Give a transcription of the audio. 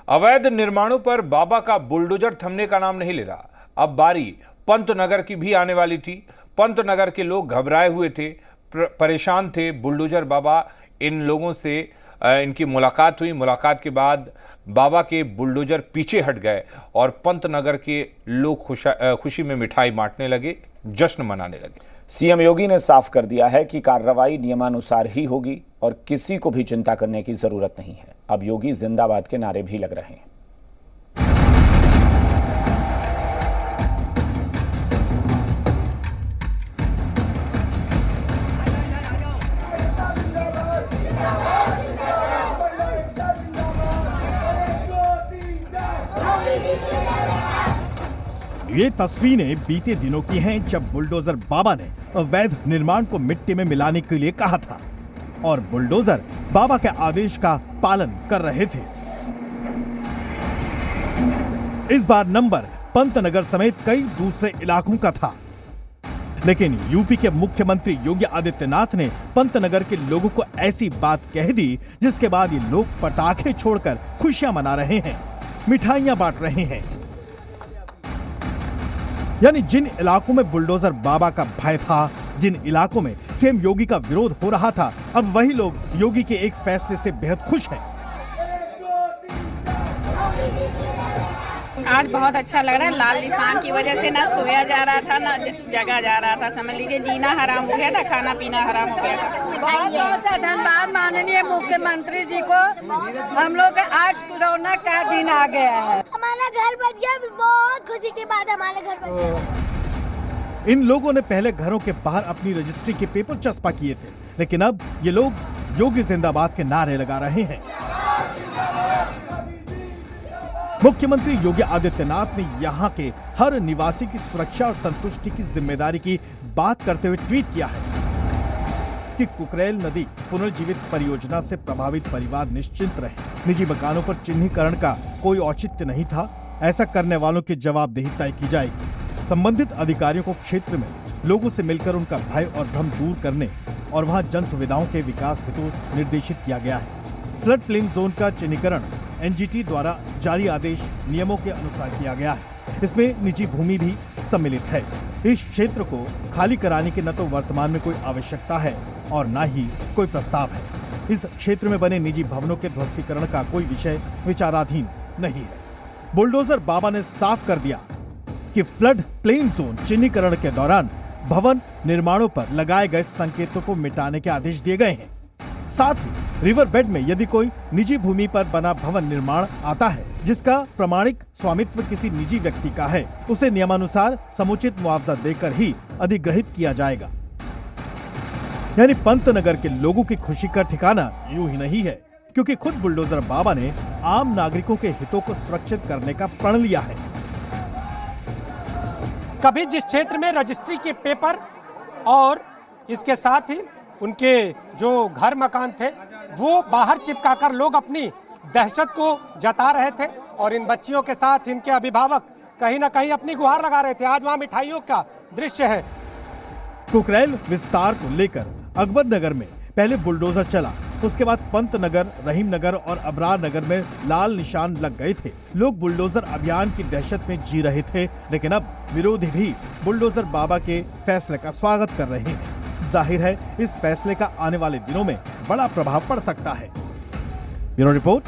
अवैध निर्माणों पर बाबा का बुलडोजर थमने का नाम नहीं ले रहा। अब बारी पंतनगर की भी आने वाली थी। पंतनगर के लोग घबराए हुए थे, परेशान थे। बुलडोजर बाबा, इन लोगों से इनकी मुलाकात हुई। मुलाकात के बाद बाबा के बुलडोजर पीछे हट गए और पंतनगर के लोग खुशी में मिठाई बांटने लगे, जश्न मनाने लगे। सीएम योगी ने साफ कर दिया है कि कार्रवाई नियमानुसार ही होगी और किसी को भी चिंता करने की जरूरत नहीं है। अब योगी जिंदाबाद के नारे भी लग रहे हैं। ये तस्वीरें बीते दिनों की हैं जब बुलडोजर बाबा ने अवैध निर्माण को मिट्टी में मिलाने के लिए कहा था और बुलडोजर बाबा के आदेश का पालन कर रहे थे। इस बार नंबर पंतनगर समेत कई दूसरे इलाकों का था, लेकिन यूपी के मुख्यमंत्री योगी आदित्यनाथ ने पंतनगर के लोगों को ऐसी बात कह दी जिसके बाद ये लोग पटाखे छोड़कर खुशियां मना रहे हैं, मिठाइयां बांट रहे हैं। यानी जिन इलाकों में बुलडोजर बाबा का भय था, जिन इलाकों में सीएम योगी का विरोध हो रहा था, अब वही लोग योगी के एक फैसले से बेहद खुश हैं। आज बहुत अच्छा लग रहा है। लाल निशान की वजह से ना सोया जा रहा था, ना जगा जा रहा था। समझ लीजिए जीना हराम हो गया था, खाना पीना हराम हो गया था। बहुत सा धन्यवाद माननीय मुख्यमंत्री जी को। हम लोग आज कोरोना का दिन आ गया है, हमारा घर बच गया। बहुत खुशी की बात है, हमारा घर बच गया। इन लोगों ने पहले घरों के बाहर अपनी रजिस्ट्री के पेपर चस्पा किए थे, लेकिन अब ये लोग योगी जिंदाबाद के नारे लगा रहे हैं। मुख्यमंत्री योगी आदित्यनाथ ने यहाँ के हर निवासी की सुरक्षा और संतुष्टि की जिम्मेदारी की बात करते हुए ट्वीट किया है कि कुकरेल नदी पुनर्जीवित परियोजना से प्रभावित परिवार निश्चिंत रहे। निजी मकानों पर चिन्हीकरण का कोई औचित्य नहीं था। ऐसा करने वालों की जवाबदेही तय की जाएगी। संबंधित अधिकारियों को क्षेत्र में लोगों से मिलकर उनका भय और भ्रम दूर करने और वहां जन सुविधाओं के विकास हेतु निर्देशित किया गया है। फ्लड प्लेन जोन का चिन्हीकरण एनजीटी द्वारा जारी आदेश नियमों के अनुसार किया गया है। इसमें निजी भूमि भी सम्मिलित है। इस क्षेत्र को खाली कराने की न तो वर्तमान में कोई आवश्यकता है और न ही कोई प्रस्ताव है। इस क्षेत्र में बने निजी भवनों के ध्वस्तीकरण का कोई विषय विचाराधीन नहीं है। बुलडोजर बाबा ने साफ कर दिया कि फ्लड प्लेन जोन चिन्हीकरण के दौरान भवन निर्माणों पर लगाए गए संकेतों को मिटाने के आदेश दिए गए हैं। साथ ही रिवर बेड में यदि कोई निजी भूमि पर बना भवन निर्माण आता है जिसका प्रमाणिक स्वामित्व किसी निजी व्यक्ति का है, उसे नियमानुसार समुचित मुआवजा देकर ही अधिग्रहित किया जाएगा। यानी पंतनगर के लोगों की खुशी का ठिकाना यूं ही नहीं है, क्योंकि खुद बुलडोजर बाबा ने आम नागरिकों के हितों को सुरक्षित करने का प्रण लिया है। कभी जिस क्षेत्र में रजिस्ट्री के पेपर और इसके साथ ही उनके जो घर मकान थे वो बाहर चिपकाकर लोग अपनी दहशत को जता रहे थे और इन बच्चियों के साथ इनके अभिभावक कहीं ना कहीं अपनी गुहार लगा रहे थे। आज वहां मिठाइयों का दृश्य है। कुकरेल विस्तार को लेकर अकबर नगर में पहले बुलडोजर चला, उसके बाद पंतनगर, रहीम नगर और अबरार नगर में लाल निशान लग गए थे। लोग बुलडोजर अभियान की दहशत में जी रहे थे, लेकिन अब विरोधी भी बुलडोजर बाबा के फैसले का स्वागत कर रहे हैं। जाहिर है इस फैसले का आने वाले दिनों में बड़ा प्रभाव पड़ सकता है। Bureau report.